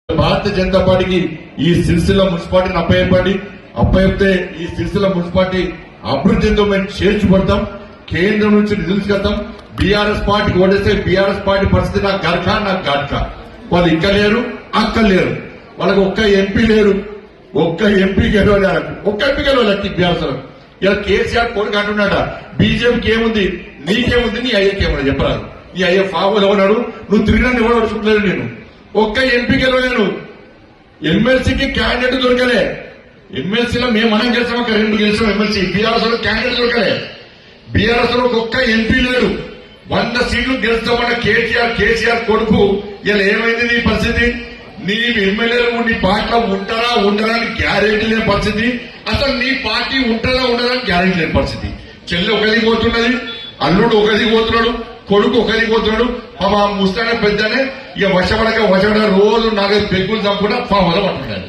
భారతీయ జనతా పార్టీకి ఈ సిరిసిల్ల మున్సిపాలిటీని అప్పచెప్తే ఈ సిరిసిల్ల మున్సిపాలిటీ అభివృద్ధి చెందో మేము చేర్చిపడతాం. కేంద్రం నుంచి నిధులు తీసుకెళ్తాం. బీఆర్ఎస్ పార్టీకి ఓటేస్తే బీఆర్ఎస్ పార్టీ పరిస్థితి నాకు గడక వాళ్ళు ఇక్కడ లేరు, అక్కడ లేరు, వాళ్ళకి ఒక్క ఎంపీ లేరు, ఒక్క ఎంపీ గెలవాలి, ఒక్క ఎంపీ గెలవాలి బీఆర్ఎస్. ఇలా కేసీఆర్ కొడుకు అంటున్నాడ బీజేపీకి ఏముంది, నీకేముంది, నీ అయ్యకేముంది చెప్పరాదు. నీ అయ్య ఫావులు ఎవరు, నువ్వు తిరిగినా ఎవరు అడుచుకుంటలేదు. నేను ఒక్క ఎంపీ గెలవలేను, ఎమ్మెల్సీకి క్యాండిడేట్ దొరకలే. ఎమ్మెల్సీలో మనం గెలిచాం, ఒక 2 గెలిచాం ఎమ్మెల్సీ. బీఆర్ఎస్ లో క్యాండిడేట్ దొరకలే. బీఆర్ఎస్ లో ఒక్క ఎంపీ లేడు. 100 సీట్లు గెలుస్తామన్న కేసీఆర్ కొడుకు ఇలా ఏమైంది నీ పరిస్థితి? నీ ఎమ్మెల్యేలు నీ పార్టీలో ఉంటారా ఉండరా అని గ్యారెంటీ లేని పరిస్థితి. అసలు నీ పార్టీ ఉంటుందా ఉండదా అని గ్యారెంటీ లేని పరిస్థితి. చెల్లె ఒకరికి పోతున్నది, అల్లుడు ఒకరికి పోతున్నాడు, కొడుకు ఒకరికి పోతున్నాడు. ముస్తానే పెద్దనే ఇక వశపడక రోజు 4 పెగ్గులు చంపుకుంటా వల్ల పట్టుకున్నాడు.